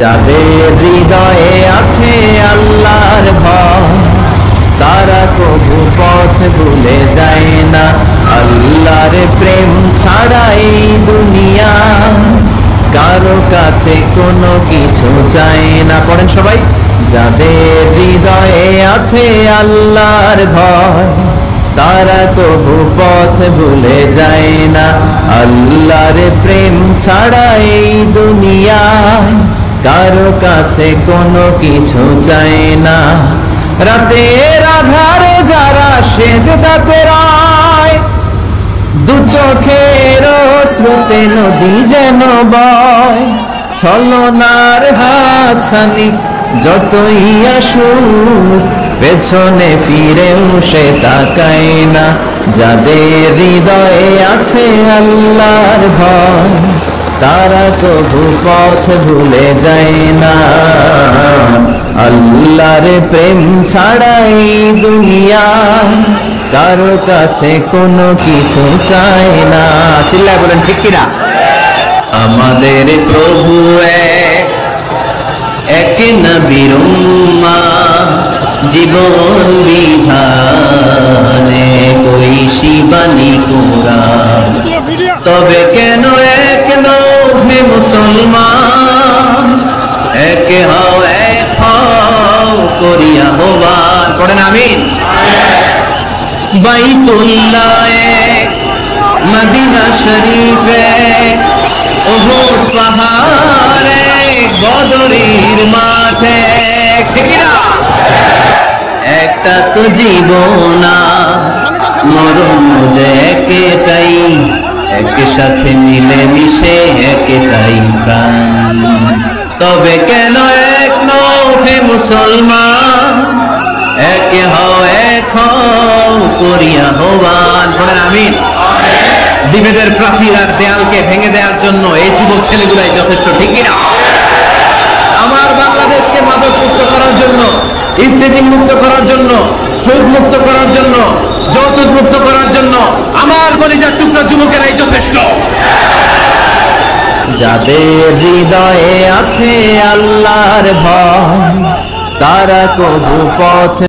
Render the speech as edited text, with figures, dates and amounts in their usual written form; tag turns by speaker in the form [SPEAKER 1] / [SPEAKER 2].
[SPEAKER 1] যাদের হৃদয়ে আছে আল্লাহর ভয়, তারা কবু পথ ভুলে যায় না। আল্লাহর প্রেম ছাড়া এই দুনিয়া কারো কাছে কোনো কিছু চায় না। পড়েন সবাই। যাদের হৃদয়ে আছে আল্লাহর ভয়, তারা কবু পথ ভুলে যায় না। আল্লাহর প্রেম ছাড়া এই দুনিয়ায় কারো কাছে কোনো কিছু চায় না। রাতের আধারে যারা সেজদাতে রয়, দু চোখের স্রোতে নদী যেন বয়। ছলনার হাতছানি যতই আসুক, পেছনে ফিরেও সে তাকায় না। যাদের হৃদয়ে আছে আল্লাহর ভয়, তারা কবু পথ ভুলে যায় না। আল্লাহর প্রেম ছাড়া এই দুনিয়া কারো কাছে কোনো কিছু চায় না। চিল্লায় বলেন ঠিক কিনা? আমাদের প্রভু এক নবীর উম্মাহ, জীবন বিধানে কই শিবানী কুরআন। তবে কেন এক নও হে মুসলমান, এক হও এক হও করিয়া আহ্বান। পড়েন আমিন। বাইতুল্লাহ এক, মদিনা শরীফ এক, উহুদ পাহাড় এক, বদরের মাঠ এক। ঠিক না? একটা তো জীবন, মরণ যে একটাই, একসাথে মিলে মিশে একটাই প্রাণ। তবে কেন এক নও হে মুসলমান, এক হও এক হও করিয়া আহ্বান। পড়েন আমিন। বিভেদের প্রাচীর আর দেয়ালকে ভেঙে দেওয়ার জন্য এই যুবক ছেলেগুলাই যথেষ্ট। ঠিক কিনা? আমার বাংলাদেশকে মাদক মুক্ত করার জন্য, ইফতিজিং মুক্ত করার জন্য, সুদ মুক্ত করার জন্য, যৌতুক মুক্ত করার জন্য আমার কলিজার টুকরা যুবকেরাই যথেষ্ট। যাদের হৃদয়ে আছে আল্লাহর ভয়, তারা কবু পথ